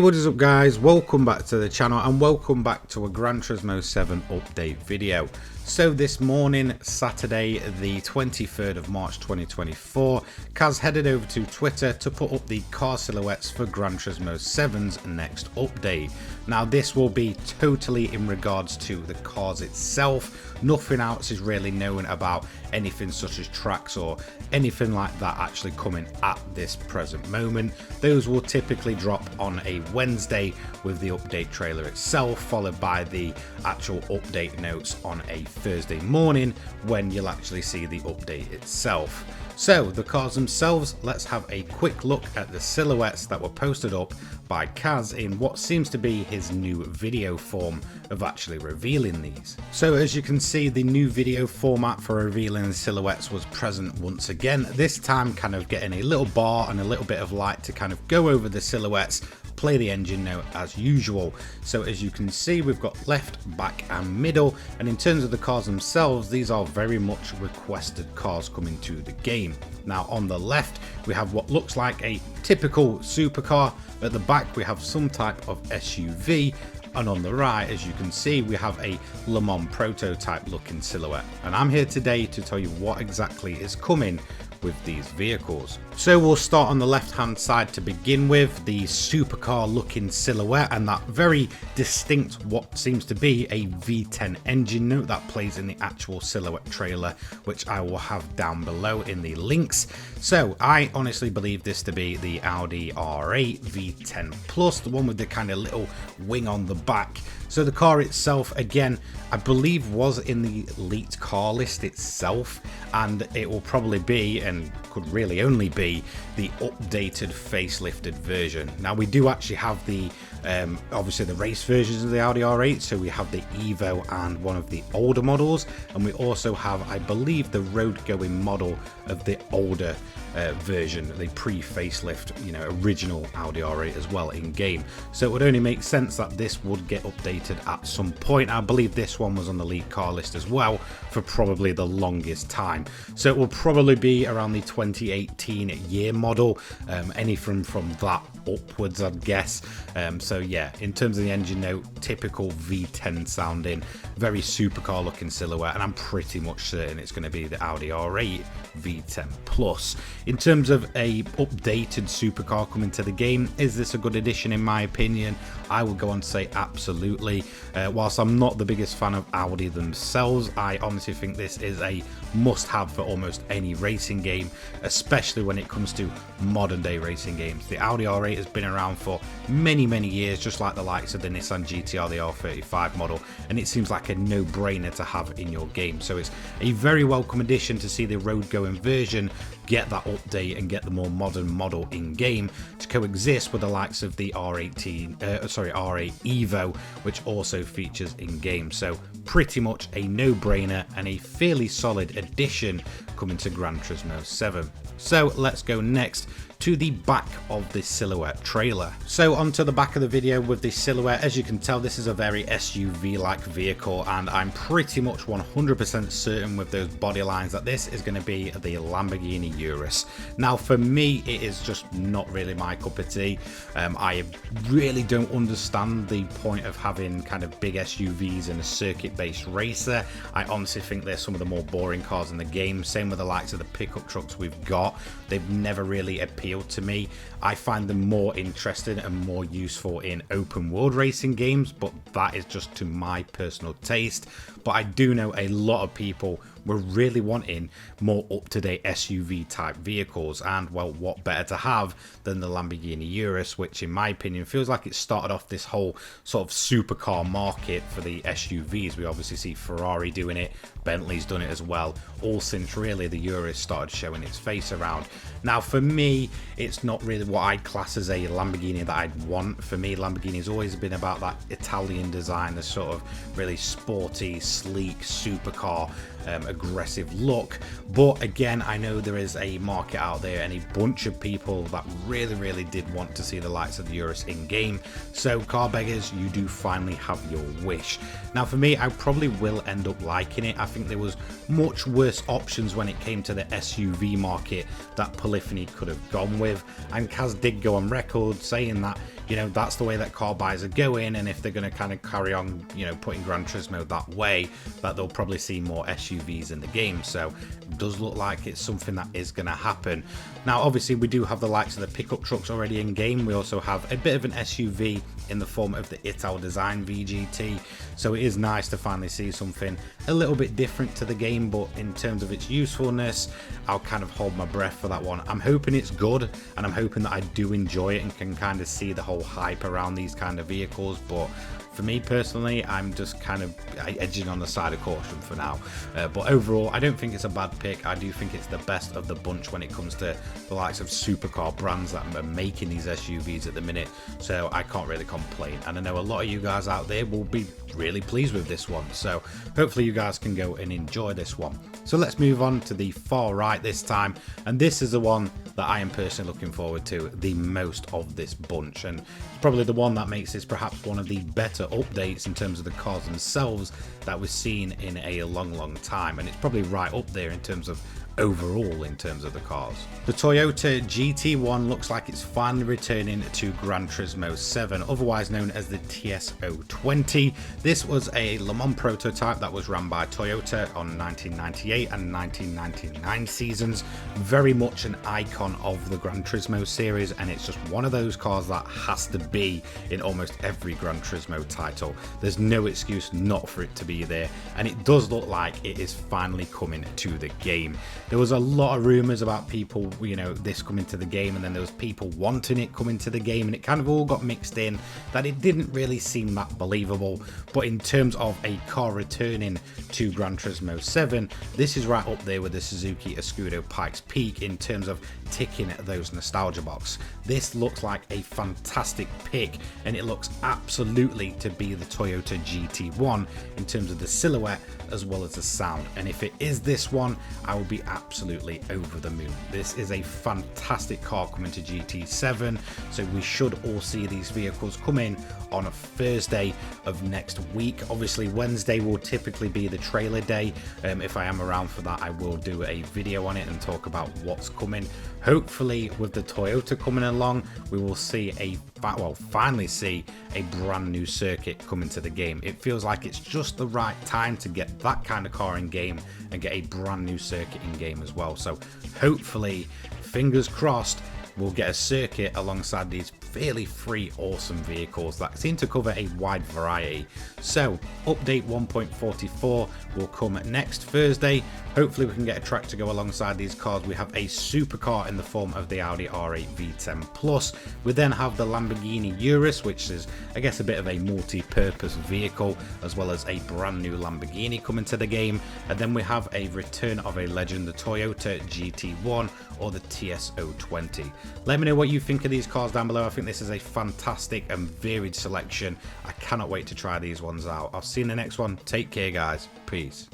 What is up, guys? Welcome back to the channel and welcome back to a Gran Turismo 7 update video. So this morning, Saturday the 23rd of March 2024, Kaz headed over to Twitter to put up the car silhouettes for Gran Turismo 7's next update. Now this will be totally in regards to the cars itself. Nothing else is really known about anything such as tracks or anything like that actually coming at this present moment. Those will typically drop on a Wednesday with the update trailer itself, followed by the actual update notes on a Thursday morning when you'll actually see the update itself. So the cars themselves, let's have a quick look at the silhouettes that were posted up by Kaz in what seems to be his new video form of actually revealing these. So as you can see, the new video format for revealing the silhouettes was present once again, this time kind of getting a little bar and a little bit of light to kind of go over the silhouettes, play the engine note as usual. So as you can see, we've got left, back and middle, and in terms of the cars themselves, these are very much requested cars coming to the game. Now on the left we have what looks like a typical supercar, at the back we have some type of SUV, and on the right, as you can see, we have a Le Mans prototype looking silhouette. And I'm here today to tell you what exactly is coming with these vehicles. So we'll start on the left hand side to begin with, the supercar looking silhouette and that very distinct what seems to be a V10 engine note that plays in the actual silhouette trailer, which I will have down below in the links. So I honestly believe this to be the Audi R8 V10 Plus, the one with the kind of little wing on the back. So the car itself, again, I believe was in the leaked car list itself, and it will probably be, and could really only be, the updated facelifted version. Now we do actually have the obviously the race versions of the Audi R8, so we have the Evo and one of the older models, and we also have, I believe, the road going model of the older version, the pre-facelift, original Audi R8 as well in game. So it would only make sense that this would get updated at some point. I believe this one was on the leaked car list as well for probably the longest time, so it will probably be around the 2018 year model, anything from that upwards, I'd guess. So yeah, in terms of the engine note, typical V10 sounding, very supercar looking silhouette, and I'm pretty much certain it's going to be the Audi R8 V10 Plus. In terms of a updated supercar coming to the game, is this a good addition? In my opinion, I would go on to say absolutely. Whilst I'm not the biggest fan of Audi themselves, I honestly think this is a must-have for almost any racing game, especially when it comes to modern day racing games. The Audi R8 has been around for many years, just like the likes of the Nissan GT-R, the R35 model, and it seems like a no-brainer to have in your game. So it's a very welcome addition to see the road-going version get that update and get the more modern model in game to coexist with the likes of the R8 Evo, which also features in game. So pretty much a no-brainer and a fairly solid addition coming to Gran Turismo 7. So let's go next to the back of this silhouette trailer. So onto the back of the video with this silhouette. As you can tell, this is a very SUV-like vehicle, and I'm pretty much 100% certain with those body lines that this is going to be the Lamborghini Urus. Now for me, it is just not really my cup of tea. I really don't understand the point of having kind of big SUVs in a circuit-based racer. I honestly think they're some of the more boring cars in the game. Same with the likes of the pickup trucks we've got. They've never really appealed to me. I find them more interesting and more useful in open world racing games, but that is just to my personal taste. But I do know a lot of people were really wanting more up-to-date SUV type vehicles, and well, what better to have than the Lamborghini Urus, which in my opinion feels like it started off this whole sort of supercar market for the SUVs. We obviously see Ferrari doing it, Bentley's done it as well, all since really the Urus started showing its face around. Now for me, it's not really what I'd class as a Lamborghini that I'd want. For me, Lamborghini's always been about that Italian design, the sort of really sporty, sleek supercar, aggressive look. But again, I know there is a market out there and a bunch of people that really did want to see the likes of the Urus in game. So car beggars, you do finally have your wish. Now for me, I probably will end up liking it. I think there was much worse options when it came to the SUV market that Polyphony could have gone with, and Kaz did go on record saying that you know, that's the way that car buyers are going, and if they're going to kind of carry on, you know, putting Gran Turismo that way, that they'll probably see more SUVs in the game. So it does look like it's something that is going to happen. Now obviously we do have the likes of the pickup trucks already in game. We also have a bit of an SUV in the form of the Ital Design VGT, so it is nice to finally see something a little bit different to the game. But in terms of its usefulness, I'll kind of hold my breath for that one. I'm hoping it's good, and I'm hoping that I do enjoy it and can kind of see the whole hype around these kind of vehicles. But for me personally, I'm just kind of edging on the side of caution for now. But overall, I don't think it's a bad pick. I do think it's the best of the bunch when it comes to the likes of supercar brands that are making these SUVs at the minute. So I can't really complain. And I know a lot of you guys out there will be really pleased with this one. So hopefully you guys can go and enjoy this one. So let's move on to the far right this time. And this is the one that I am personally looking forward to the most of this bunch. And it's probably the one that makes this perhaps one of the better updates in terms of the cars themselves that we've seen in a long time, and it's probably right up there in terms of overall in terms of the cars. The Toyota GT1 looks like it's finally returning to Gran Turismo 7, otherwise known as the TS020. This was a Le Mans prototype that was ran by Toyota on 1998 and 1999 seasons. Very much an icon of the Gran Turismo series, and it's just one of those cars that has to be in almost every Gran Turismo title. There's no excuse not for it to be there, and it does look like it is finally coming to the game. There was a lot of rumors about people, you know, this coming to the game, and then there was people wanting it coming to the game, and it kind of all got mixed in that it didn't really seem that believable. But in terms of a car returning to Gran Turismo 7, this is right up there with the Suzuki Escudo Pikes Peak in terms of ticking those nostalgia box. This looks like a fantastic pick, and it looks absolutely to be the Toyota GT1 in terms of the silhouette as well as the sound. And if it is this one, I will be absolutely over the moon. This is a fantastic car coming to GT7, so we should all see these vehicles come in on a Thursday of next week. Obviously Wednesday will typically be the trailer day. If I am around for that, I will do a video on it and talk about what's coming. Hopefully with the Toyota coming along, we will see finally see a brand new circuit coming to the game. It feels like it's just the right time to get that kind of car in game and get a brand new circuit in game as well. So hopefully, fingers crossed, we'll get a circuit alongside these fairly free awesome vehicles that seem to cover a wide variety. So update 1.44 will come next Thursday. Hopefully we can get a track to go alongside these cars. We have a supercar in the form of the Audi R8 V10 Plus. We then have the Lamborghini Urus, which is I guess a bit of a multi-purpose vehicle, as well as a brand new Lamborghini coming to the game. And then we have a return of a legend, the Toyota GT1 or the TS020. Let me know what you think of these cars down below. I think this is a fantastic and varied selection. I cannot wait to try these ones out. I'll see you in the next one. Take care, guys. Peace.